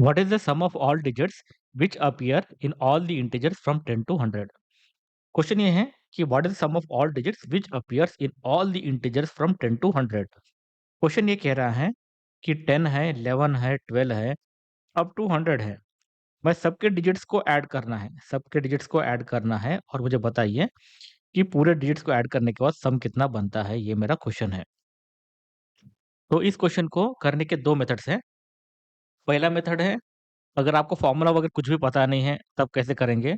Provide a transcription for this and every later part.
What is the sum of all digits which appear in all the integers from 10 to 100? Question ये है कि what is the sum of all digits which appears in all the integers from 10 to 100। Question ये कह रहा है कि 10 है, 11 है, 12 है, अप टू 100 है। मैं सबके डिजिट्स को ऐड करना है, सबके डिजिट्स को ऐड करना है और मुझे बताइए कि पूरे डिजिट्स को ऐड करने के बाद सम कितना बनता है, ये मेरा क्वेश्चन है। तो इस क्वेश्चन को करने के दो मेथड्स हैं। पहला मेथड है, अगर आपको फ़ॉर्मूला वगैरह कुछ भी पता नहीं है, तब कैसे करेंगे?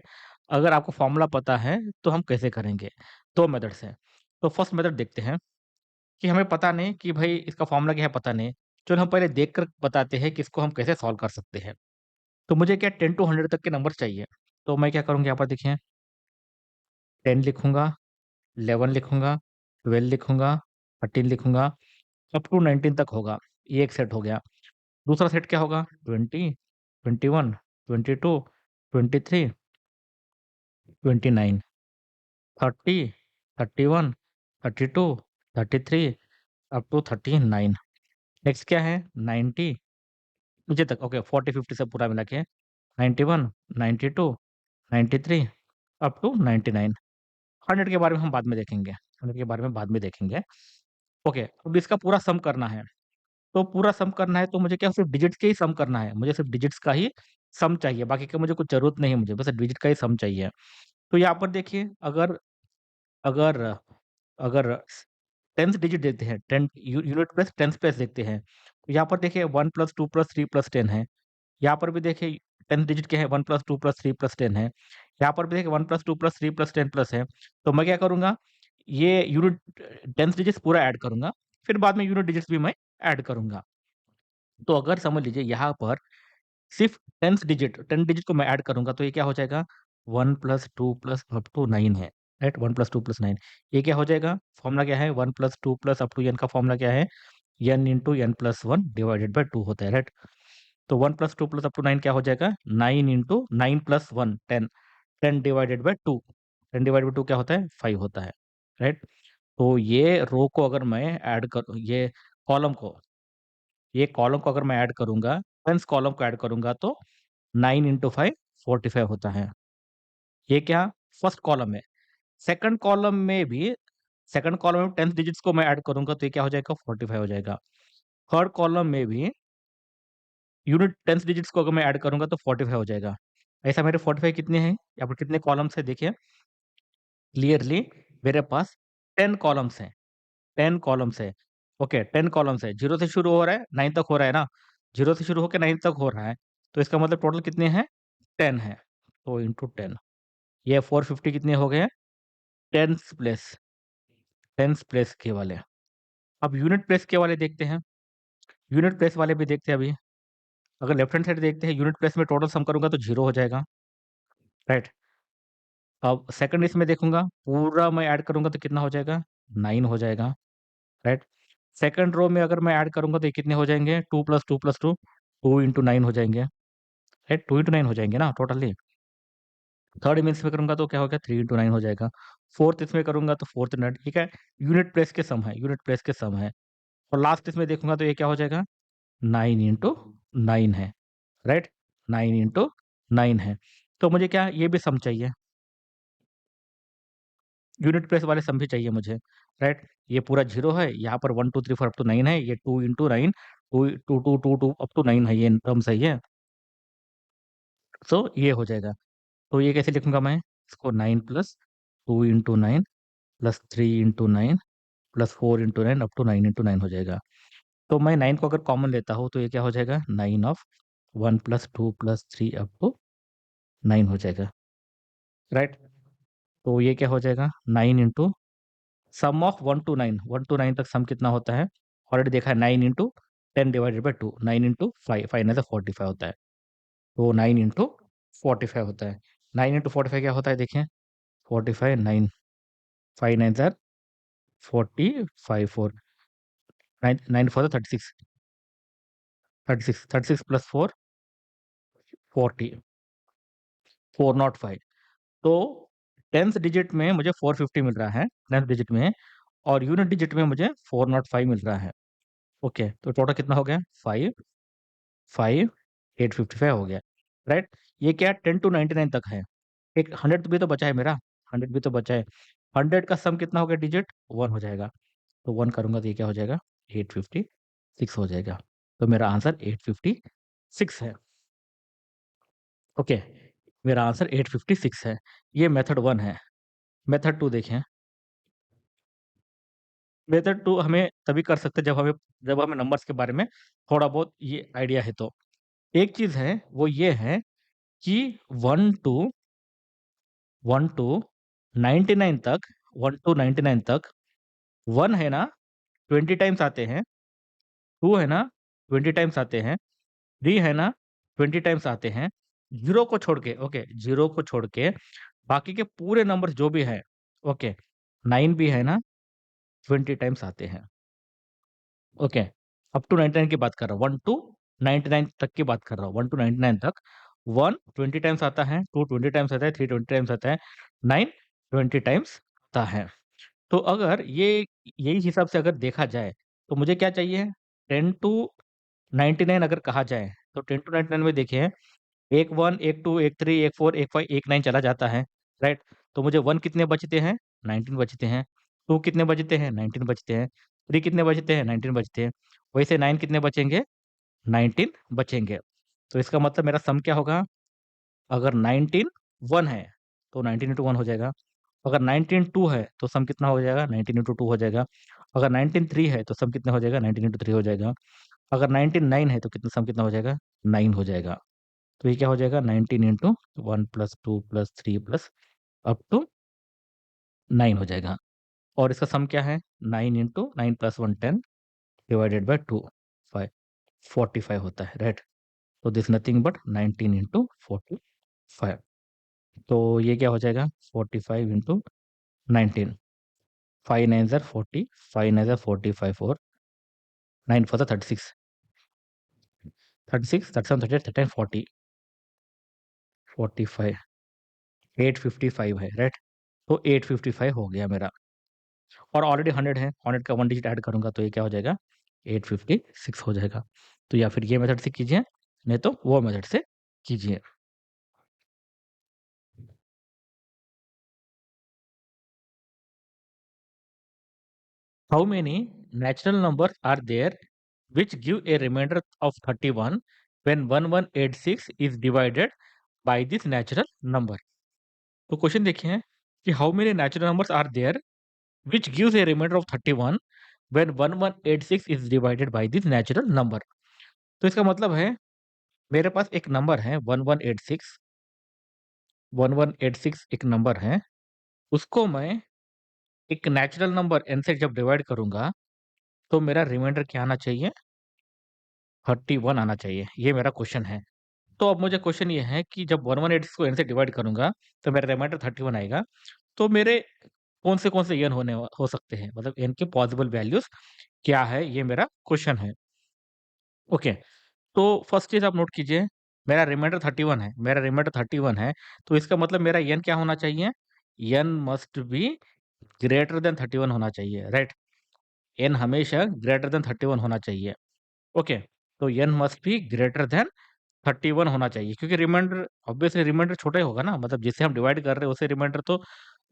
अगर आपको फ़ॉर्मूला पता है, तो हम कैसे करेंगे? 2 मेथड्स हैं। तो फर्स्ट मेथड देखते हैं कि हमें पता नहीं कि भई इसका फ़ॉर्मूला क्या है, पता नहीं। चलो हम पहले देख कर बताते हैं कि इसको हम कैसे सॉल्व कर सकते हैं। तो मुझे क्या 10 टू 100 तक के नंबर चाहिए। तो मैं क्या करूँगा, यहाँ पर देखिए 10 लिखूँगा, 11 लिखूँगा, 12 लिखूँगा, 13 लिखूँगा, अप टू 19 तक होगा। ये एक सेट हो गया। दूसरा सेट क्या होगा? 20, 21, 22, 23, 29, 30, 31, 32, 33 अप टू 39। नेक्स्ट क्या है? 90 नीचे तक, ओके 40-50 सब पूरा मिला के 91, 92, 93 अप टू 99। 100 के बारे में हम बाद में देखेंगे, 100 के बारे में बाद में देखेंगे। ओके, अब इसका पूरा सम करना है। तो पूरा सम करना है तो मुझे क्या सिर्फ़ डिजिट्स के ही सम करना है। मुझे सिर्फ़ डिजिट्स का ही सम चाहिए, बाकी का मुझे कुछ ज़रूरत नहीं है मुझे, बस डिजिट का ही सम चाहिए। तो यहाँ पर देखिए, अगर अगर अगर 10th डिजिट देखते हैं, 10 यूनिट प्लेस 10th प्लेस देखते हैं। तो यहाँ पर देखिए 1 + 2 + 3 + 10 है। यहाँ पर भी देखिए 10th डिजिट क्या है, 1 + 2 + 3 + 10 है। यहाँ पर भी देखिए 1 + 2 + 3 + 10 प्लस है। तो मैं क्या करूँगा, ये यूनिट 10th डिजिट्स पूरा ऐड करूँगा, फिर बाद में यूनिट डिजिट्स भी मैं ऐड करूँगा। तो अगर समझ लीजिए यहाँ पर सिर्फ़ 10th डिजिट को मैं ऐड करूँगा, तो ये क्या हो जाएगा, 1 + 2 + अप टू 9 है, राइट? 1 + 2 + 9। ये क्या हो जाएगा, फ़ॉर्मूला क्या है, 1 + 2 + अप टू n का फ़ॉर्मूला क्या है, n × n + 1 डिवाइडेड बाय 2 होता है, राइट? तो 1 + 2 + अप टू 9 क्या हो जाएगा, 9 × 9 + 1 10, 10 डिवाइडेड बाय 2, 10 डिवाइडेड बाय 2 क्या होता है, 5 होता है, राइट? तो ये रो को अगर मैं ऐड कर ये कॉलम को ये कॉलम को अगर मैं ऐड करूँगा, 10th कॉलम को ऐड करूँगा तो 9 × 5 45 होता है। ये क्या फर्स्ट कॉलम है। सेकंड कॉलम में भी सेकंड कॉलम में 10th डिजिट्स को मैं ऐड करूँगा तो ये क्या हो जाएगा, 45 हो जाएगा। थर्ड कॉलम में भी यूनिट 10th डिजिट्स को अगर मैं ऐड करूँगा तो 45 हो जाएगा। ऐसा मेरे 45 कितने हैं? यहाँ पर कितने कॉलम्स हैं देखिए, क्लियरली मेरे पास 10 कॉलम्स हैं, 10 कॉलम्स है। ओके, 10 कॉलम्स है। 0 से शुरू हो रहा है, 9 तक हो रहा है ना? 0 से शुरू होके 9 तक हो रहा है। तो इसका मतलब टोटल कितने हैं? 10 है। तो इंटू 10, ये 450 कितने हो गए? 10th प्लेस, 10th प्लेस के वाले। अब यूनिट प्लेस के वाले देखते हैं। यूनिट प्लेस वाले भी देखते हैं अभी। अगर लेफ्ट हैंड साइड देखते हैं, यूनिट प्लेस में टोटल सम करूँगा तो 0 हो जाएगा, राइट? अब सेकंड इसमें देखूँगा, पूरा मैं ऐड करूँगा तो कितना हो जाएगा? 9 हो जाएगा, राइट? सेकंड रो में अगर मैं ऐड करूँगा तो ये कितने हो जाएँगे? 2 + 2 + 2, 2 × 9 हो जाएँगे, राइट? 2 × 9 हो जाएँगे ना टोटली। थर्ड में इसमें करूँगा तो क्या हो गया, 3 × 9 हो जाएगा। फोर्थ इसमें करूँगा तो फोर्थ नेट, ठीक है? यूनिट प्लेस के सम है, यूनिट प्लेस के सम है। और लास्ट इसमें देखूँगा तो ये क्या हो जाएगा, 9 × 9 है, राइट? 9 × 9 है। तो मुझे क्या ये भी सम चाहिए, यूनिट प्लेस वाले सम भी चाहिए मुझे, राइट? ये पूरा 0 है, यहाँ पर 1 2 3 4 अप टू 9 है, ये 2 × 9 2 2 2 2 2 अप टू 9 है, ये टर्म सही है। सो ये हो जाएगा। तो ये कैसे लिखूँगा मैं? इसको 9 + 2 × 9 + 3 × 9 + 4 × 9 अप टू 9 × 9 हो जाएगा। तो मैं 9 को अगर कॉमन लेता हूँ तो ये क्या हो जाएगा, 9 ऑफ 1 + 2 + 3 अप टू 9 हो जाएगा, राइट? तो ये क्या हो जाएगा, 9 इंटू सम ऑफ 1 टू 9 तक सम कितना होता है? ऑलरेडी देखा है, 9 इंटू 10 डिवाइडेड बाय 2, 9 इंटू 5, 5 9 से 45 होता है। तो 9 इंटू 45 होता है। 9 इंटू 45 क्या होता है देखें, 45 9, 5 9 ज़ार 45 4, 9 9 4 36, 36 36 प्लस 4 40, 405। तो 10th डिजिट में मुझे 450 मिल रहा है, 10th डिजिट में, और यूनिट डिजिट में मुझे 405 मिल रहा है। ओके, तो टोटल कितना हो गया, 5 5 855 हो गया, राइट। ये क्या 10 to 99 तक है। एक 100 भी तो बचा है मेरा, 100 भी तो बचा है। 100 का सम कितना हो गया डिजिट, 1 हो जाएगा। तो 1 करूंगा तो ये क्या हो जाएगा, 856 हो जाएगा। तो मेरा आंसर 856 है। ओके, मेरा आंसर 856 है। ये मेथड 1 है। मेथड 2 देखें। मेथड 2 हमें तभी कर सकते हैं जब हमें नंबर्स के बारे में थोड़ा बहुत ये आइडिया है। तो एक चीज़ है वो ये है कि 1 टू 99 तक, 1 टू 99 तक 1 है ना 20 टाइम्स आते हैं, 2 है ना 20 टाइम्स आते हैं, 3 है ना 20 टाइम्स आते हैं। 0 को छोड़ के, ओके, 0 को छोड़ के बाकी के पूरे नंबर्स जो भी हैं, ओके, 9 भी है ना 20 टाइम्स आते हैं। ओके, अप टू 99 की बात कर रहा हूँ, 1 टू 99 तक की बात कर रहा हूँ, 1 टू 99 तक 1 20 टाइम्स आता है, 2 20 टाइम्स आता है, 3 20 टाइम्स आता है, 9 20 टाइम्स आता है। तो अगर ये यही हिसाब से अगर देखा जाए तो मुझे क्या चाहिए, 10 टू 99 अगर कहा जाए तो 10 टू 99 में देखिए, एक 1, एक 2, एक 3, एक 4, एक 5, एक 9 चला जाता है, राइट? तो मुझे 1 कितने बचते हैं? 19 बचते हैं। 2 कितने बचते हैं? 19 बचते हैं। 3 कितने बचते हैं? 19 बचते हैं। वैसे 9 कितने बचेंगे? 19 बचेंगे। तो इसका मतलब मेरा सम क्या होगा? अगर 19 1 है, तो 19 इंटू 1 हो जाएगा। अगर 19 2 है, तो सम कितना हो जाएगा? 19 इंटू 2 हो जाएगा। अगर 19 3 है, तो सम कितना हो जाएगा? 19 इंटू 3 हो जाएगा। अगर 19 9 है, तो सम कितना हो जाएगा? 9 हो जाएगा। तो ये क्या हो जाएगा? 19 into 1 plus 2 plus 3 plus up to 9 हो जाएगा। और इसका सम क्या है? 9 इंटू 9 प्लस 1 10 डिवाइडेड बाय 2 5 45 होता है, राइट? तो दिस नथिंग बट 19 इंटू 45। तो ये क्या हो जाएगा? 45 इंटू 19, 5 9 ज़र 40, 5 9 ज़र 45 4, 9 4 ज़र 36, 36 37 38 39 40, 45, 855 है, राइट? तो 855 हो गया मेरा। और ऑलरेडी 100 है, 100 का 1 डिजिट ऐड करूँगा तो ये क्या हो जाएगा? 856 हो जाएगा। तो या फिर ये मेथड से कीजिए, नहीं तो वो मेथड से कीजिए। How many natural numbers are there which give a remainder of 31 when 1186 is divided by this natural number? तो क्वेश्चन देखिए कि how many natural numbers are there which gives a remainder of 31 when 1186 is divided by this natural number? तो इसका मतलब है मेरे पास एक number है 1186, 1186 एक नंबर है, उसको मैं एक नेचुरल नंबर n से जब डिवाइड करूंगा तो मेरा रिमाइंडर क्या आना चाहिए? 31 आना चाहिए। ये मेरा क्वेश्चन है। तो अब मुझे क्वेश्चन ये है कि जब 118 को n से डिवाइड करूँगा, तो मेरा रिमाइंडर 31 आएगा। तो मेरे कौन से n हो सकते हैं? मतलब n के पॉसिबल वैल्यूज़ क्या है? ये मेरा क्वेश्चन है। ओके, तो फर्स्ट चीज़ आप नोट कीजिए, मेरा रिमाइंडर 31 है, मेरा रिमाइंडर 31 है, तो इसका मतलब मेरा n क्या होना चाहिए? n must be greater than 31 होना चाहिए, राइट? n हमेशा ग्रेटर देन 31 होना चाहिए। ओके, तो n must be greater than 31 होना चाहिए, क्योंकि रिमाइंडर ऑब्वियसली रिमाइंडर छोटा ही होगा ना, मतलब जिससे हम डिवाइड कर रहे हैं उसे रिमाइंडर तो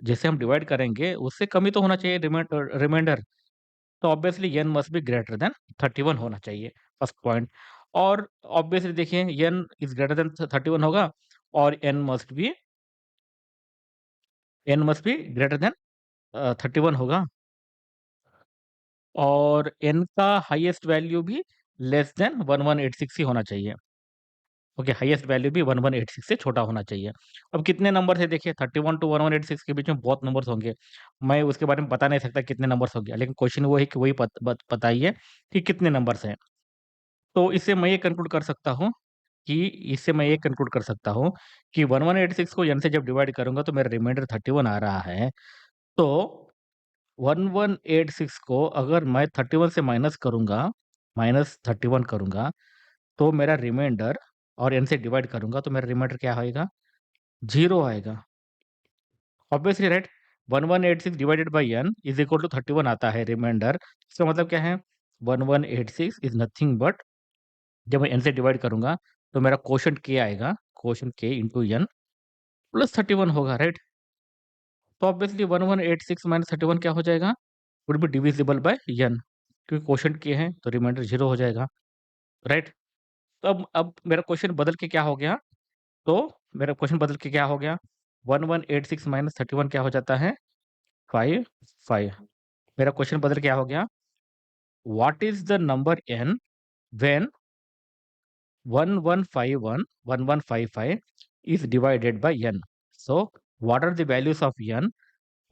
जिससे हम डिवाइड करेंगे उससे कम ही तो होना चाहिए रिमाइंडर। तो obviously n must be greater than 31 होना चाहिए, फर्स्ट पॉइंट। और ऑब्वियसली देखिए n इज ग्रेटर देन 31 होगा और n must be greater than 31 होगा और n का हाईएस्ट वैल्यू भी लेस देन 1186 ही होना चाहिए। ओके, हाईएस्ट वैल्यू भी 1186 से छोटा होना चाहिए। अब कितने नंबर है देखिए, 31 टू 1186 के बीच में बहुत नंबर्स होंगे। मैं उसके बारे में बता नहीं सकता कितने नंबर्स होंगे, लेकिन क्वेश्चन वो है कि वही बताइए कि कितने नंबर्स हैं। तो इससे मैं ये कंक्लूड कर सकता हूँ कि इससे मैं ये कंक्लूड कर सकता हूँ कि 1186 को n से जब डिवाइड करूँगा तो मेरा रिमाइंडर 31 आ रहा है। तो 1186 को अगर मैं 31 से -31 करूँगा, तो मेरा रिमाइंडर और n से डिवाइड करूँगा तो मेरा रिमाइंडर क्या आएगा? 0 आएगा। Obviously right, 1186 divided by n is equal to 31 आता है रिमाइंडर। इसका मतलब क्या है? 1186 इज नथिंग बट जब मैं n से डिवाइड करूंगा तो मेरा क्वोशंट k आएगा, quotient k into n plus 31 होगा, राइट। तो ऑब्वियसली 1186 माइनस 31 क्या हो जाएगा, would be divisible by n, क्योंकि क्वोशंट k है तो रिमाइंडर 0 हो जाएगा, राइट। तो अब मेरा क्वेश्चन बदल के क्या हो गया, तो मेरा क्वेश्चन बदल के क्या हो गया, 1186 माइनस 31 क्या हो जाता है, 5 मेरा क्वेश्चन बदल क्या हो गया, what is the number n when 1155 is divided by n? So what are the values of n?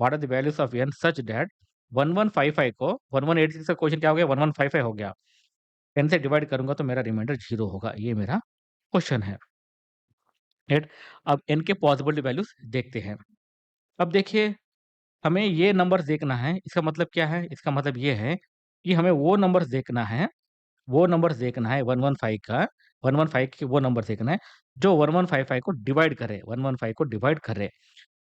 What are the values of n such that 1155 को 1186 का क्वेश्चन क्या हो गया, 1155 हो गया, 10 से डिवाइड करूंगा तो मेरा रिमाइंडर 0 होगा, ये मेरा क्वेश्चन है, राइट। अब n के पॉसिबल वैल्यूज देखते हैं। अब देखिए, हमें ये नंबर्स देखना है, इसका मतलब क्या है, इसका मतलब ये है कि हमें वो नंबर्स देखना है, वो नंबर्स देखना है 115 का, 115 के वो नंबर देखना है जो 1155 को डिवाइड करे, 115 को डिवाइड करे।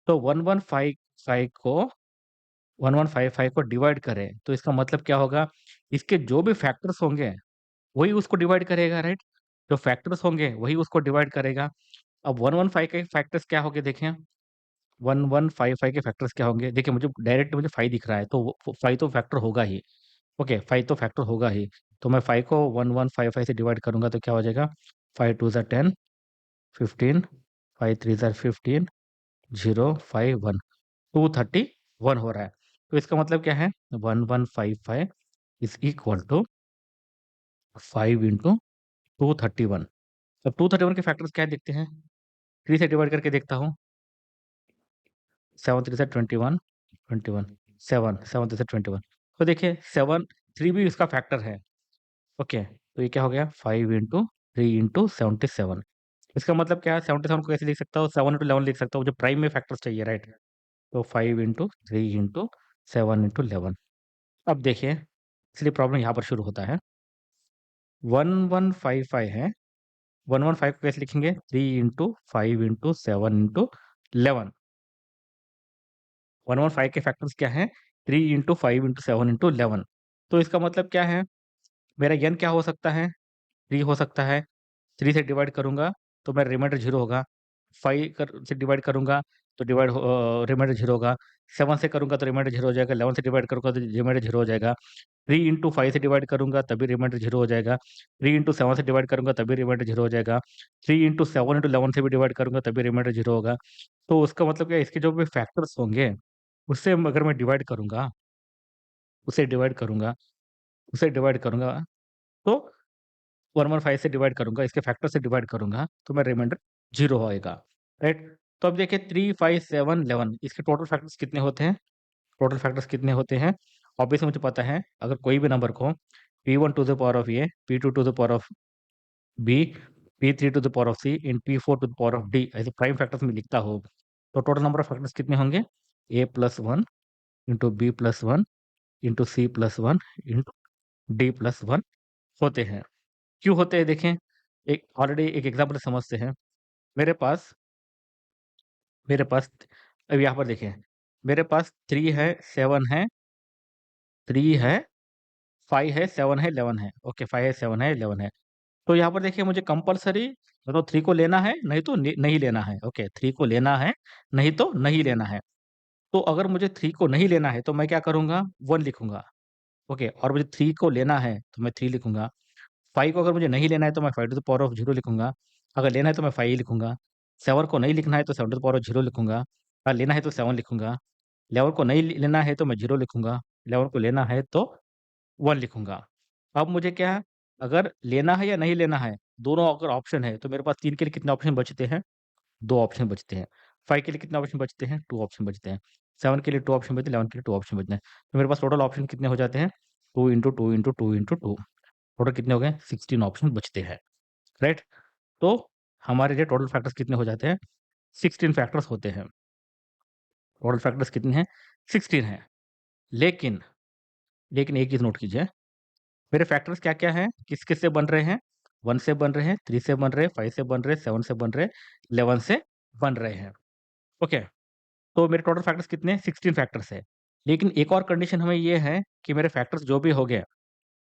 तो 1155 को 1155 को डिवाइड करे तो इसका मतलब क्या होगा, इसके जो भी फैक्टर्स होंगे वही उसको डिवाइड करेगा, राइट। जो फैक्टर्स होंगे वही उसको डिवाइड करेगा। अब 115 के फैक्टर्स क्या होंगे देखें, 1155 के फैक्टर्स क्या होंगे, देखिए मुझे डायरेक्ट मुझे 5 दिख रहा है तो 5 तो फैक्टर होगा ही, ओके 5 तो फैक्टर होगा ही। तो मैं 5 को 1155 से डिवाइड करूंगा तो क्या हो जाएगा, 5 2 ज़ा 10, 15, 5 3 ज़ा 15, 0 5 1, 231 हो रहा है। तो इसका मतलब क्या है, 1155 इज इक्वल टू 5 इंटू 231। अब 231 के फैक्टर्स क्या देखते हैं, 3 से डिवाइड करके देखता हूँ, 7 3 ज़ा 21, 21 7 7 3 ज़ा 21। तो देखिए 7 3 भी इसका फैक्टर है, ओके। तो ये क्या हो गया, 5 इंटू 3 इंटू 77। इसका मतलब क्या है, 77 को कैसे लिख सकता हूँ, 7 इंटू 11 लिख सकता हूँ, जो प्राइम में फैक्टर्स चाहिए, राइट। तो 5 इंटू 3 इंटू 7 इंटू 11। अब देखिए, इसलिए प्रॉब्लम यहाँ पर शुरू होता है, 1155 है, 115 को कैसे लिखेंगे, 3 इंटू 5 इंटू 7 इंटू 11। 115 के फैक्टर्स क्या हैं, 3 इंटू 5 इंटू 7 इंटू 11। तो इसका मतलब क्या है, मेरा n क्या हो सकता है, 3 हो सकता है, 3 से डिवाइड करूँगा तो मेरा रिमाइंडर 0 होगा, 5 से डिवाइड करूँगा तो रिमाइंडर 0 होगा, 7 से करूँगा तो रिमाइंडर 0 हो जाएगा, 11 से डिवाइड करूँगा तो रिमाइंडर 0 हो जाएगा, 3 इंटू 5 से डिवाइड करूँगा तभी रिमाइंडर 0 हो जाएगा, 3 इंटू 7 से डिवाइड करूँगा तभी रिमाइंडर 0 हो जाएगा, 3 इंटू 7 इंटू 11 से भी डिवाइड करूँगा तभी रिमाइंडर 0 होगा। तो उसका मतलब क्या है, इसके जो भी फैक्टर्स होंगे उससे अगर मैं डिवाइड करूँगा, उसे डिवाइड करूँगा, उसे डिवाइड करूँगा तो 115 से डिवाइड करूँगा, इसके फैक्टर से डिवाइड करूँगा तो मेरा रिमाइंडर 0 होएगा, राइट। तो अब देखिए 3 5 7 11 इसके टोटल फैक्टर्स कितने होते हैं, टोटल फैक्टर्स कितने होते हैं, ऑब्वियसली मुझे पता है, अगर कोई भी नंबर को p1 to the power of a, p2 to the power of b, p3 to the power of c in p4 to the power of d ऐसे प्राइम फैक्टर्स में लिखता हो, तो टोटल नंबर ऑफ फैक्टर्स कितने होंगे, a plus 1 into b plus 1 into c plus 1 into d plus 1 होते हैं। क्यों होते हैं देखें, एक ऑलरेडी एक एग्जाम्पल समझते हैं। मेरे पास मेरे पास अब यहाँ पर देखें, मेरे पास 3 है, 7 है, 3 है, 5 है, 7 है, 11 है, ओके 5 है, 7 है, 11 है। तो यहाँ पर देखिए मुझे कंपल्सरी तो 3 को लेना है, नहीं तो नहीं लेना है, ओके 3 को लेना है, नहीं तो नहीं लेना है। तो अगर मुझे 3 को नहीं लेना है तो मैं क्या करूँगा, 1 लिखूँगा, ओके, और मुझे 3 को लेना है तो मैं 3 लिखूँगा। 5 को अगर मुझे नहीं लेना है तो मैं 5 टू द पावर ऑफ 0 लिखूँगा, अगर लेना है तो मैं 5 ही लिखूँगा। 7 को नहीं लिखना है तो 7 टू द पावर ऑफ 0 लिखूँगा, अगर लेना है तो 7 लिखूँगा। 11 को नहीं लेना है तो मैं 0 लिखूँगा, 11 को लेना है तो 1 लिखूँगा। अब मुझे क्या है, अगर लेना है या नहीं लेना है, दोनों अगर ऑप्शन है तो मेरे पास 3 के लिए कितने ऑप्शन बचते हैं, 2 ऑप्शन बचते हैं। 5 के लिए कितने ऑप्शन बचते हैं, 2 ऑप्शन बचते हैं। 7 के लिए 2 ऑप्शन बचते हैं, 11 के लिए 2 ऑप्शन बचते हैं। तो मेरे पास टोटल ऑप्शन कितने हो जाते हैं, 2 इंटू 2 इंटू 2 इंटू 2, टोटल कितने हो गए, 16 ऑप्शन बचते हैं, राइट। तो हमारे लिए टोटल फैक्टर्स कितने हो जाते हैं, 16 फैक्टर्स होते हैं। टोटल फैक्टर्स कितने हैं, 16 हैं। लेकिन लेकिन एक चीज़ नोट कीजिए, मेरे फैक्टर्स क्या-क्या हैं, किस-किस से बन रहे हैं, 1 से बन रहे हैं, 3 से बन रहे हैं, 5 से बन रहे हैं, 7 से बन रहे हैं, 11 से बन रहे हैं, ओके। तो मेरे टोटल फैक्टर्स कितने हैं, 16 फैक्टर्स है। लेकिन एक और कंडीशन हमें ये है कि मेरे फैक्टर्स जो भी हो गए,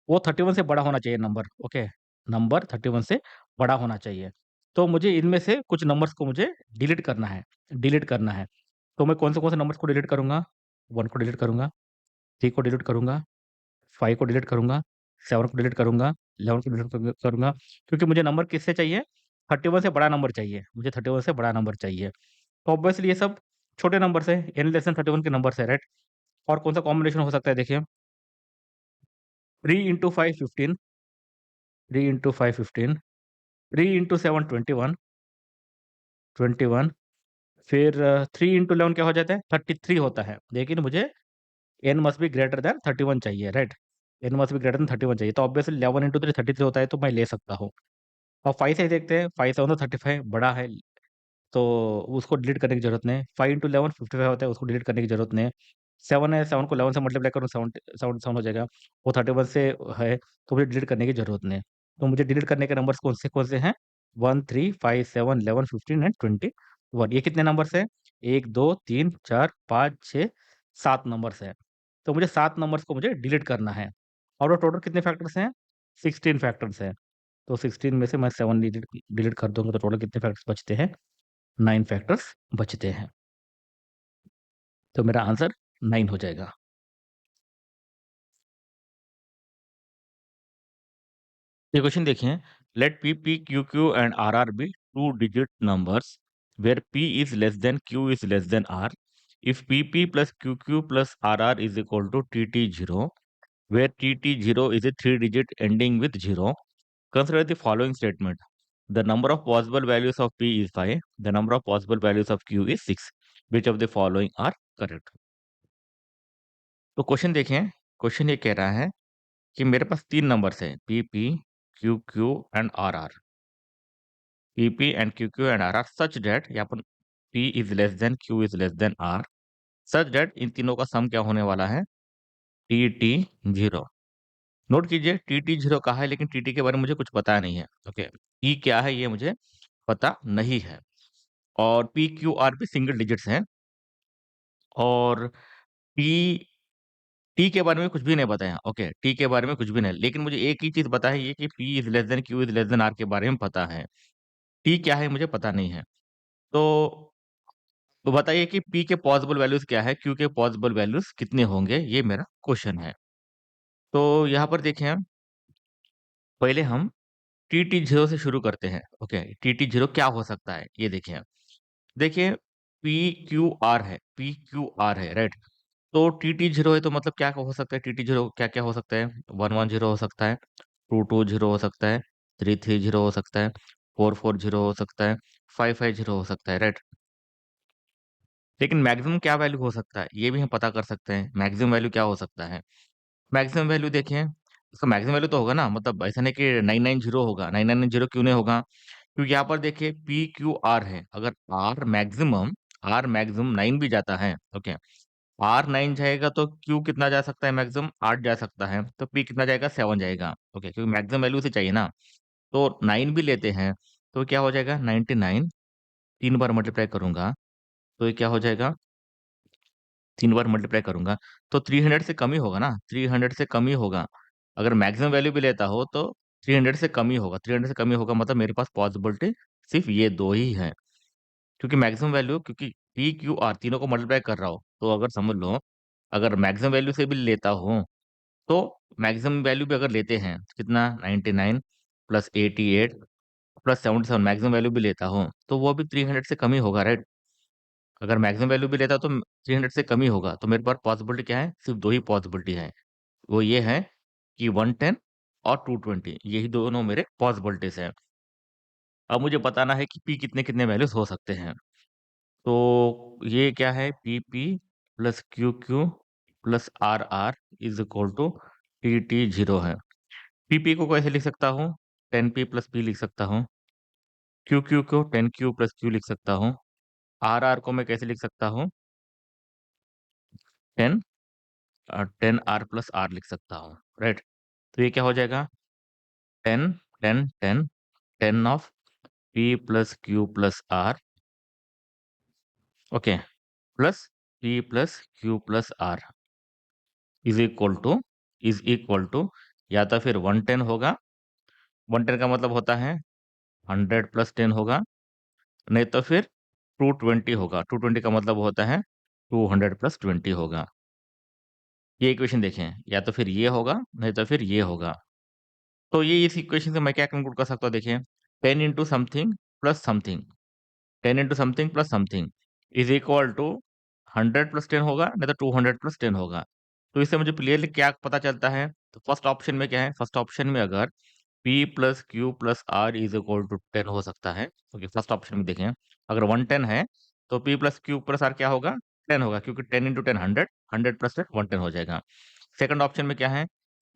वो 31 से बड़ा होना चाहिए नंबर, ओके। नंबर 31 से बड़ा होना चाहिए। तो मुझे इनमें से कुछ नंबर्स को मुझे डिलीट करना है। तो मैं कौन से नंबर्स को डिलीट करूँगा? 1 को डिलीट करूँगा, 3 को डिलीट करूँगा, 5 को डिलीट करूँगा, 7 को डिलीट करूँगा, 11 को डिलीट करूँगा, क्योंकि मुझे नंबर किससे चाहिए? 31 से बड़ा नंबर चाहिए, मुझे 31 से बड़ा नंबर चाहिए। तो ऑब्वियसली ये सब छोटे नंबर्स हैं, n लेस देन 31 के नंबर्स हैं, राइट? और कौन-सा कॉम्बिनेशन हो सकता है देखिए, 3 into 5 15, 3 into 5 15, 3 into 7 21, 21, फिर 3 into 11 क्या हो जाता है? 33 होता है। लेकिन मुझे n must be greater than 31 चाहिए, right? n must be greater than 31 चाहिए। तो ऑब्वियसली 11 into 3 33 होता है, तो मैं ले सकता हूँ। अब 5 से ही देखते हैं, 5 7 35 बड़ा है, तो उसको डिलीट करने की ज़रूरत नहीं है। 5 into 11 55 होता है, उसको डिलीट करने की ज़रूरत नहीं है। 7 है, 7 को 11 से मल्टीप्लाई करूँ 77 हो जाएगा। वो 31 से है, तो मुझे डिलीट करने की ज़रूरत नहीं है। तो मुझे डिलीट करने के नंबर्स कौन से हैं? 1 3 5 7 11 15 एंड 21। ये कितने नंबर्स हैं? 1 2 3 4 5 6 7 नंबर्स हैं। तो मुझे 7 नंबर्स को मुझे डिलीट करना है। और वो टोटल कितने फैक्टर्स हैं? 16 फैक्टर्स हैं। तो 16 में से मैं 7 डिलीट डिलीट कर दूँगा, तो टोटल कितने फैक्टर्स बचते हैं? 9 फैक्टर्स बचते हैं। तो मेरा आंसर 9 हो जाएगा। ये क्वेश्चन देखिए, let p p q q and r be two digit numbers where p is less than q is less than r, if p plus q plus r is equal to t zero, where TT0 is a 3-digit ending with 0. Consider the following statement. The number of possible values of P is 5. The number of possible values of Q is 6. Which of the following are correct? तो question देखें, question ये कह रहा है कि मेरे पास 3 numbers हैं, PP, QQ and RR। PP and QQ and RR such that यहाँ पर P is less than Q is less than R, such that इन तीनों का सम क्या होने वाला है? TT0। नोट कीजिए, टीटी जीरो कहा है, लेकिन टीटी के बारे में मुझे कुछ पता नहीं है। ओके, ई क्या है ये मुझे पता नहीं है। और पी क्यू आर भी सिंगल डिजिट्स हैं। और टी टी के बारे में कुछ भी नहीं बताया। ओके, टी के बारे में कुछ भी नहीं, लेकिन मुझे एक ही चीज पता है, ये कि p is less than q is less than r के बारे में पता है। टी क्या है मुझे पता नहीं है। तो बताइए कि पी के पॉसिबल वैल्यूज क्या है, क्यू के पॉसिबल वैल्यूज कितने होंगे, ये मेरा क्वेश्चन है। तो यहाँ पर देखें हम, पहले हम TT0 से शुरू करते हैं। ओके, TT0 क्या हो सकता है ये देखिए। देखिए, PQR है, PQR है, राइट? तो TT0 है, तो मतलब क्या हो सकता है? TT0 क्या-क्या हो सकता है? 110 हो सकता है, 220 हो सकता है, 330 हो सकता है, 440 हो सकता है, 550 हो सकता है, राइट? लेकिन मैक्सिमम क्या वैल्यू हो सकता है, ये भी हम पता कर सकते हैं। मैक्सिमम वैल्यू क्या हो सकता है? मैक्सिमम वैल्यू देखें, इसका मैक्सिमम वैल्यू तो होगा ना, मतलब ऐसा नहीं कि 990 होगा। 990 क्यों नहीं होगा? क्योंकि यहाँ पर देखिए पी क्यू आर है। अगर आर मैक्सिमम 9 भी जाता है, ओके, आर 9 जाएगा तो क्यू कितना जा सकता है? मैक्सिमम 8 जा सकता है, तो पी कितना जाएगा? 7 जाएगा। ओके, क्योंकि मैक्सिमम वैल्यू से चाहिए ना। तो 9 भी लेते हैं, तो क्या हो जाएगा? 99। 3 बार मल्टीप्लाई करूंगा तो ये क्या हो जाएगा? 3 बार मल्टीप्लाई करूंगा तो 300 से कम ही होगा ना, 300 से कम ही होगा। अगर मैक्सिमम वैल्यू भी लेता हो तो 300 से कम ही होगा। 300 से कम ही होगा, मतलब मेरे पास पॉसिबिलिटी सिर्फ ये दो ही है। क्योंकि मैक्सिमम वैल्यू, क्योंकि पी क्यू आर तीनों को मल्टीप्लाई कर रहा हो, तो अगर समझ लो, अगर मैक्सिमम वैल्यू से भी लेता हूँ, तो मैक्सिमम वैल्यू भी अगर लेते हैं, कितना? 99 प्लस 88 प्लस 77, मैक्सिमम वैल्यू भी लेता हूँ, तो वो भी 300 से कम ही होगा, राइट? अगर मैक्सिमम वैल्यू भी लेता तो 300 से कम ही होगा। तो मेरे पास पॉसिबिलिटी क्या है? सिर्फ दो ही पॉसिबिलिटी है। वो ये है कि 110 और 220, यही दोनों मेरे पॉसिबिलिटीज हैं। अब मुझे बताना है कि पी कितने कितने वैल्यूज हो सकते हैं। तो ये क्या है? P p plus q q plus r r is equal to t t zero है। पी पी को कैसे लिख सकता हूँ? 10P प्लस पी लिख सकता हूँ। क्यू क्यू को 10Q प्लस क्यू लिख सकता हूँ। आर आर को मैं कैसे लिख सकता हूँ? 10 10R प्लस आर लिख सकता हूँ, राइट? तो ये क्या हो जाएगा? 10 10 10 10 of p plus q plus r, okay, plus p plus q plus r is equal to या तो फिर 110 होगा, 110 का मतलब होता है 100 प्लस 10 होगा, नहीं तो फिर 220 होगा। 220 का मतलब होता है 200 प्लस 20 होगा। ये इक्वेशन देखें, या तो फिर ये होगा, नहीं तो फिर ये होगा। तो ये इस इक्वेशन से मैं क्या कंक्लूड कर सकता हूँ, देखिए 10 into something plus something, 10 into something plus something is equal to 100 plus 10 होगा, नहीं तो 200 प्लस 10 होगा। तो इससे मुझे क्लियरली क्या पता चलता है, तो फर्स्ट ऑप्शन में क्या है, फर्स्ट ऑप्शन में अगर P plus q plus r is equal to 10 हो सकता है, क्योंकि फर्स्ट ऑप्शन में देखें अगर 110 है तो P plus q plus r क्या होगा, 10 होगा, क्योंकि 10 इंटू 10 100, 100 प्लस 10 110 हो जाएगा। सेकंड ऑप्शन में क्या है,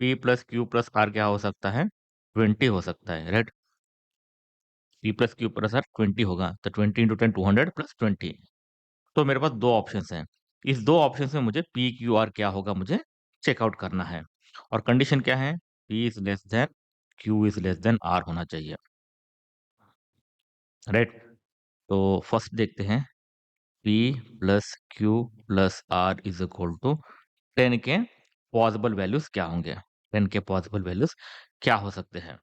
P plus q plus r क्या हो सकता है, 20 हो सकता है, right. P plus q plus r 20 होगा, तो 20 इंटू 10 200 प्लस 20। तो मेरे पास दो ऑप्शंस हैं, इस दो ऑप्शंस में मुझे पी क्यू आर क्या होगा मुझे चेकआउट करना है, और कंडीशन क्या है, p is less than q is less than r होना चाहिए, राइट। तो फर्स्ट देखते हैं, p plus q plus r is equal to 10 के पॉसिबल वैल्यूज क्या होंगे, 10 के पॉसिबल वैल्यूज क्या हो सकते हैं।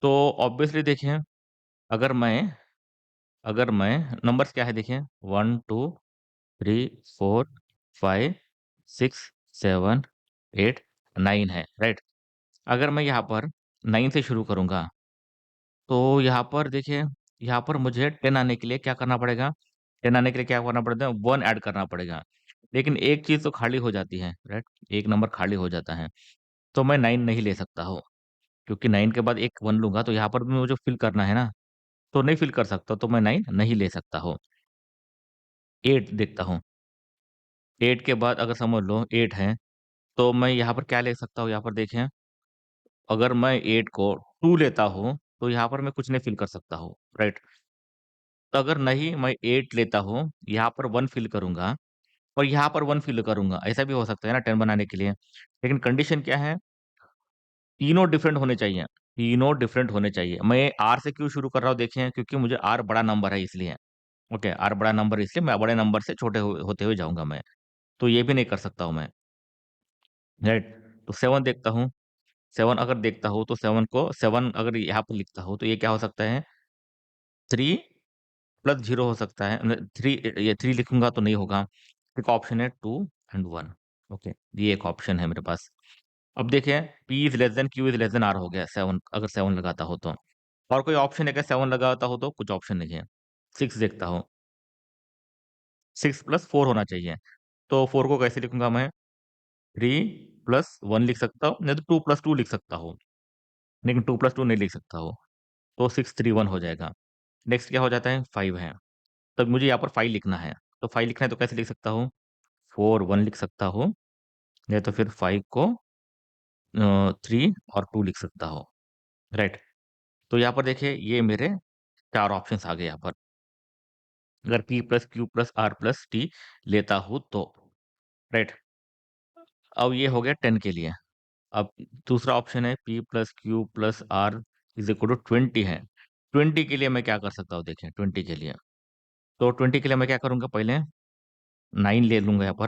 तो ऑब्वियसली देखिए, अगर मैं अगर मैं नंबर्स क्या है देखिए, 1 2 3 4 5 6 7 8 9 है, राइट। अगर मैं यहाँ पर 9 से शुरू करूँगा, तो यहाँ पर देखिए, यहाँ पर मुझे 10 आने के लिए क्या करना पड़ेगा, 10 आने के लिए क्या करना पड़ेगा, 1 ऐड करना पड़ेगा। लेकिन एक चीज़ तो खाली हो जाती है, राइट, एक नंबर खाली हो जाता है, तो मैं 9 नहीं ले सकता हूँ, क्योंकि 9 के बाद एक 1 लूँगा तो यहाँ पर भी मुझे फिल करना है ना, तो नहीं फिल कर सकता, तो मैं 9 नहीं ले सकता हूँ। 8 देखता हूँ, 8 के बाद अगर समझ लो 8 है, तो मैं यहाँ पर क्या ले सकता हूँ, यहाँ पर देखें, अगर मैं 8 को 2 लेता हूँ, तो यहाँ पर मैं कुछ नहीं फिल कर सकता हूँ, राइट। तो अगर नहीं मैं 8 लेता हूँ, यहाँ पर 1 फिल करूँगा और यहाँ पर 1 फिल करूँगा, ऐसा भी हो सकता है ना 10 बनाने के लिए। लेकिन कंडीशन क्या है, तीनों डिफरेंट होने चाहिए, तीनों डिफरेंट होने चाहिए। मैं आर से क्यों शुरू कर रहा हूँ देखें, क्योंकि मुझे आर बड़ा नंबर है इसलिए, ओके, आर बड़ा नंबर इसलिए मैं बड़े नंबर से छोटे होते हुए जाऊँगा मैं, तो ये भी नहीं कर सकता हूँ मैं, राइट। तो 7 देखता हूँ, 7 अगर देखता हूँ तो 7 को 7 अगर यहाँ पर लिखता हूँ तो ये क्या हो सकता है, 3 प्लस 0 हो सकता है, 3, ये 3 लिखूंगा तो नहीं होगा। एक ऑप्शन है 2 एंड 1, ओके, ये एक ऑप्शन है मेरे पास। अब देखिए, P is less than q is less than r हो गया, 7 अगर 7 लगाता हो तो, और कोई ऑप्शन है क्या 7 लगाता हो तो, कुछ ऑप्शन नहीं है। 6 देखता हूँ, 6 प्लस 4 होना चाहिए, तो 4 को कैसे लिखूंगा मैं, 3 प्लस 1 लिख सकता हूँ, नहीं तो 2 प्लस 2 लिख सकता हूँ, लेकिन 2 प्लस 2 नहीं लिख सकता हूँ, तो 6 3 1 हो जाएगा। नेक्स्ट क्या हो जाता है, 5 है, तब मुझे यहाँ पर 5 लिखना है, तो 5 लिखना है तो कैसे लिख सकता हूँ, 4 1 लिख सकता हूँ, या तो फिर 5 को 3 और 2 लिख सकता हूँ, राइट। तो यहाँ पर देखिए ये मेरे 4 ऑप्शंस आ गए यहाँ पर, अगर P plus q plus r plus t लेता हूँ तो, राइट। अब ये हो गया 10 के लिए। अब दूसरा ऑप्शन है P plus q plus r is equal to 20 है। 20 के लिए मैं क्या कर सकता हूँ, देखें 20 के लिए, तो 20 के लिए मैं क्या करूँगा, पहले 9 ले लूँगा यहाँ पर।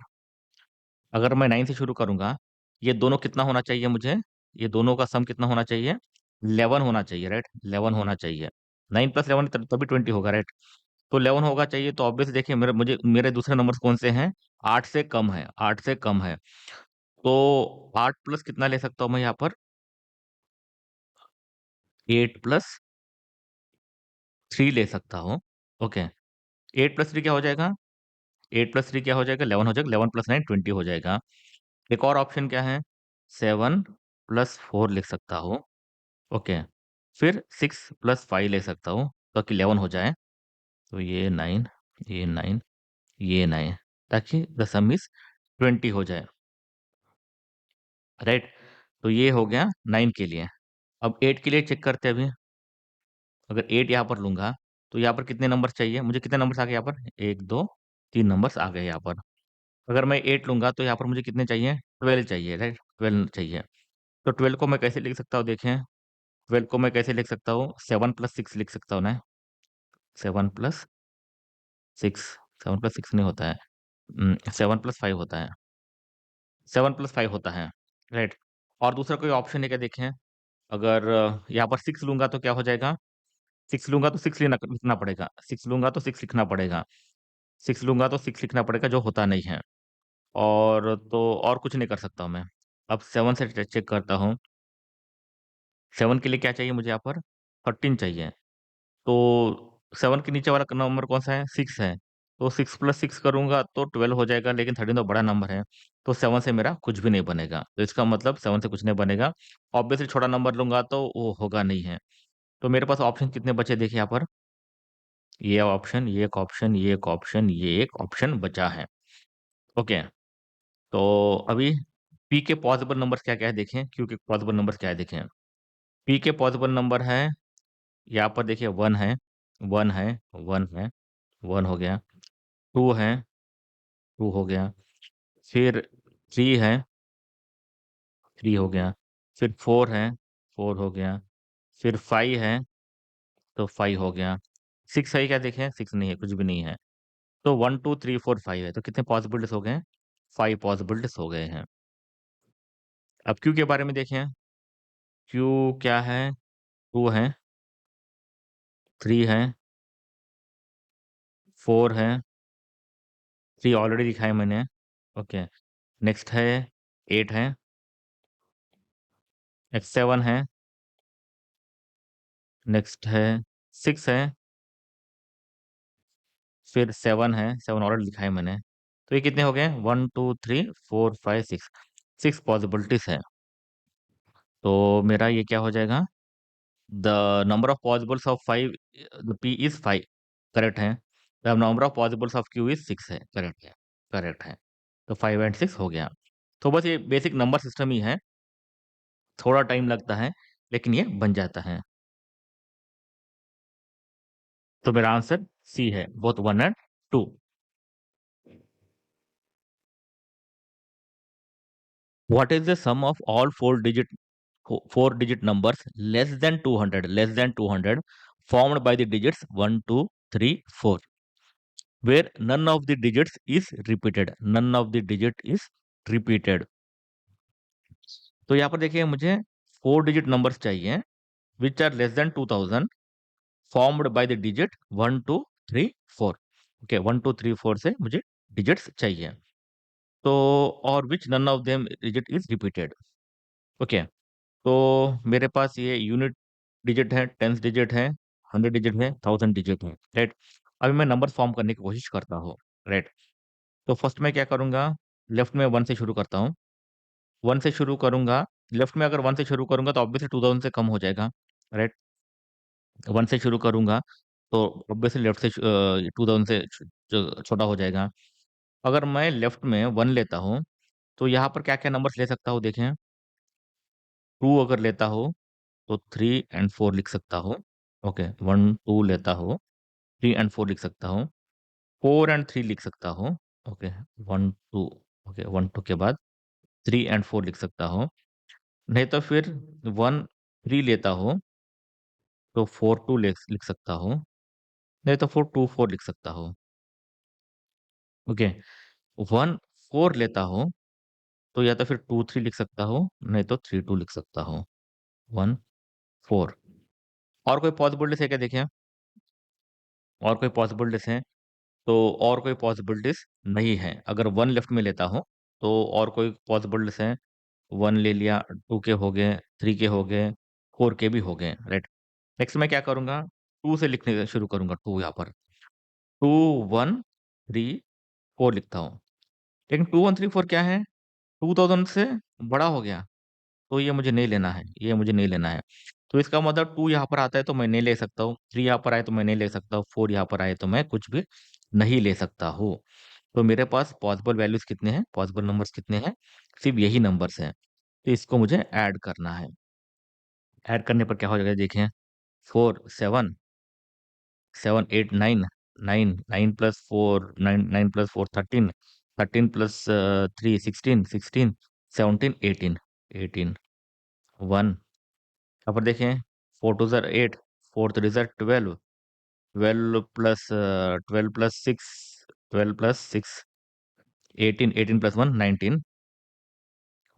अगर मैं 9 से शुरू करूँगा, ये दोनों कितना होना चाहिए मुझे, ये दोनों का सम कितना होना चाहिए, 11 होना चाहिए, राइट, 11 होना चाहिए। 9 प्लस 11 तभी 20 होगा, राइट। तो 11 होगा चाहिए, तो ऑब्वियसली देखिए मेरे दूसरे नंबर्स कौन से हैं, 8 से कम है, 8 से कम है। तो 8 प्लस कितना ले सकता हूँ मैं यहाँ पर, 8 प्लस 3 ले सकता हूँ, ओके। 8 प्लस 3 क्या हो जाएगा, 8 प्लस 3 क्या हो जाएगा, 11 हो जाएगा, 11 प्लस 9 20 हो जाएगा। एक और ऑप्शन क्या है, 7 प्लस 4 लिख सकता हूँ, ओके। फिर 6 प्लस 5 ले सकता हूँ, ताकि 11 हो जाए, तो ये 9, ये 9, ये 9, ताकि द सम इज 20 हो जाए, राइट। तो ये हो गया 9 के लिए। अब 8 के लिए चेक करते हैं अभी, अगर 8 यहाँ पर लूंगा, तो यहाँ पर कितने नंबर चाहिए मुझे, कितने नंबर्स आ गए यहाँ पर, 1 2 3 नंबर्स आ गए यहाँ पर। अगर मैं 8 लूंगा तो यहाँ पर मुझे कितने चाहिए, 12 चाहिए, राइट, 12 चाहिए। तो 12 को मैं कैसे लिख सकता हूँ, देखें 12 को मैं कैसे लिख सकता हूँ, 7 प्लस 6 लिख सकता हूँ ना, 7 प्लस 6, 7 प्लस 6 नहीं होता है, 7 प्लस 5 होता है, 7 प्लस 5 होता है, राइट। और दूसरा कोई ऑप्शन है क्या, देखें, अगर यहाँ पर 6 लूंगा तो क्या हो जाएगा? 6 लूंगा तो 6 लिखना पड़ेगा, 6 लूंगा तो 6 लिखना पड़ेगा, 6 लूंगा तो 6 लिखना पड़ेगा, जो होता नहीं है। और तो और कुछ नहीं कर सकता हूँ मैं। अब 7 से चेक करता हूँ। 7 के लिए क्या चाहिए मुझे? यहाँ पर 13 चाहिए। तो 7 के नीचे वाला नंबर कौन सा है? 6 है। तो 6 प्लस 6 करूंगा तो 12 हो जाएगा, लेकिन 13 तो बड़ा नंबर है। तो 7 से मेरा कुछ भी नहीं बनेगा, तो इसका मतलब 7 से कुछ नहीं बनेगा। ऑब्वियसली छोटा नंबर लूंगा तो वो होगा नहीं है। तो मेरे पास ऑप्शन कितने बचे देखिए यहाँ पर। ये ऑप्शन, ये एक ऑप्शन, ये एक ऑप्शन, ये एक ऑप्शन बचा है। ओके। तो अभी पी के पॉसिबल नंबर्स क्या क्या है देखें, क्यू के पॉसिबल नंबर्स क्या है देखें। पी के पॉसिबल नंबर है, यहाँ पर देखिए 1 है, 1 है, 1 है, 1 हो गया। 2 है, 2 हो गया। फिर 3 है, 3 हो गया। फिर 4 है, 4 हो गया। फिर 5 है, तो 5 हो गया। 6 है क्या देखें? 6 नहीं है, कुछ भी नहीं है। तो 1 2 3 4 5 है, तो कितने पॉसिबिलिटीज हो गए? 5 पॉसिबिलिटीज हो गए हैं। अब क्यू के बारे में देखें। क्यू क्या है? 2 है, 3 है, 4 है, 3 ऑलरेडी दिखाया मैंने। ओके। नेक्स्ट है 8 है, नेक्स्ट 7 है, नेक्स्ट है 6 है, फिर 7 है, 7 ऑलरेडी लिखा है मैंने। तो ये कितने हो गए? 1 2 3 4 5 6, 6 पॉसिबिलिटीज है। तो मेरा ये क्या हो जाएगा? The number of possibles of 5, the P is 5, correct है। The number of possibles of Q is 6 है, करेक्ट है, करेक्ट है। तो 5 एंड 6 हो गया। तो बस ये बेसिक नंबर सिस्टम ही है, थोड़ा टाइम लगता है, लेकिन ये बन जाता है। तो मेरा आंसर सी है, both 1 and 2। What is the sum of all four digit numbers less than 200 formed by the digits 1 2 3 4, where none of the digits is repeated? None of the digit is repeated. तो यहाँ पर देखिए मुझे 4 digit numbers चाहिए which are less than 2000 formed by the digit 1 2 3 4। Okay, 1 2 3 4 से मुझे digits चाहिए। तो और which none of them digit is repeated. Okay. तो मेरे पास ये यूनिट डिजिट है, टेंस डिजिट है, 100 डिजिट है, 1000 डिजिट है, राइट। अभी मैं नंबर फॉर्म करने की कोशिश करता हूँ, राइट। तो फर्स्ट मैं क्या करूंगा? लेफ्ट में 1 से शुरू करता हूँ। 1 से शुरू करूंगा। लेफ्ट में अगर 1 से शुरू करूंगा तो ऑब्वियसली 2000 से कम हो जाएगा, राइट। 1 से शुरू करूंगा तो ऑब्वियसली लेफ्ट से 2000 से छोटा हो जाएगा। अगर मैं लेफ्ट में 1 लेता हूँ तो यहाँ पर क्या क्या नंबर्स ले सकता हूँ देखें। 2 अगर लेता हूँ तो 3 एंड 4 लिख सकता हूँ। ओके, 1 2 लेता हूँ, 3 एंड 4 लिख सकता हूँ, 4 एंड 3 लिख सकता हूँ। ओके, 1 2। ओके, 1 2 के बाद 3 एंड 4 लिख सकता हूँ। नहीं तो फिर 1 3 लेता हूँ तो 4 2 लिख सकता हूँ। नहीं तो 4 2 4 लिख सकता हूँ। ओके, 1 4 लेता हूँ तो या तो फिर 2 3 लिख सकता हूँ, नहीं तो 3 2 लिख सकता हूँ। 1 4। और कोई पॉसिबिलिटीज है क्या देखें? और कोई पॉसिबिलिटीज है? तो और कोई पॉसिबिलिटीज नहीं है। अगर 1 लेफ्ट में लेता हूँ तो और कोई पॉसिबिलिटीज है? 1 ले लिया, 2 के हो गए, 3 के हो गए, 4 के भी हो गए, राइट। नेक्स्ट मैं क्या करूंगा? 2 से लिखने शुरू करूंगा, 2 यहाँ पर 2 1 3 4 लिखता हूँ। लेकिन 2 1 3 4 क्या है? 2000 से बड़ा हो गया, तो ये मुझे नहीं लेना है, ये मुझे नहीं लेना है। तो इसका मतलब 2 यहाँ पर आता है तो मैं नहीं ले सकता हूँ, 3 यहाँ पर आए तो मैं नहीं ले सकता हूँ, 4 यहाँ पर आए तो मैं कुछ भी नहीं ले सकता हूँ। तो मेरे पास पॉसिबल वैल्यूज कितने हैं, पॉसिबल नंबर्स कितने हैं? सिर्फ यही नंबर्स हैं। तो इसको मुझे ऐड करना है। ऐड करने पर क्या हो जाएगा देखें। 4 7 7 8 9, 9 9 प्लस 4 9 9 प्लस 4 13, 13 प्लस 3 16, 16 17 18, 18 1। यहाँ पर देखें 4 टू ज़र 8, 4 थ्री ज़र 12, 12 प्लस 12 प्लस 6, 12 प्लस 6 18, 18 प्लस 1 19,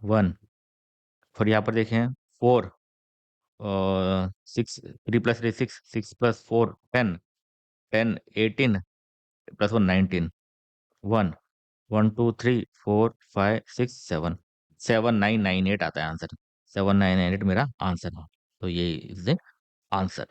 1। फिर यहाँ पर देखें 4, और 6, 3 प्लस 3 6, 6 प्लस 4 10, 10 18 प्लस 1 19, 1 1 2 3 4 5 6 7, 7998 आता है आंसर। 7998 मेरा आंसर है। तो ये इज द आंसर।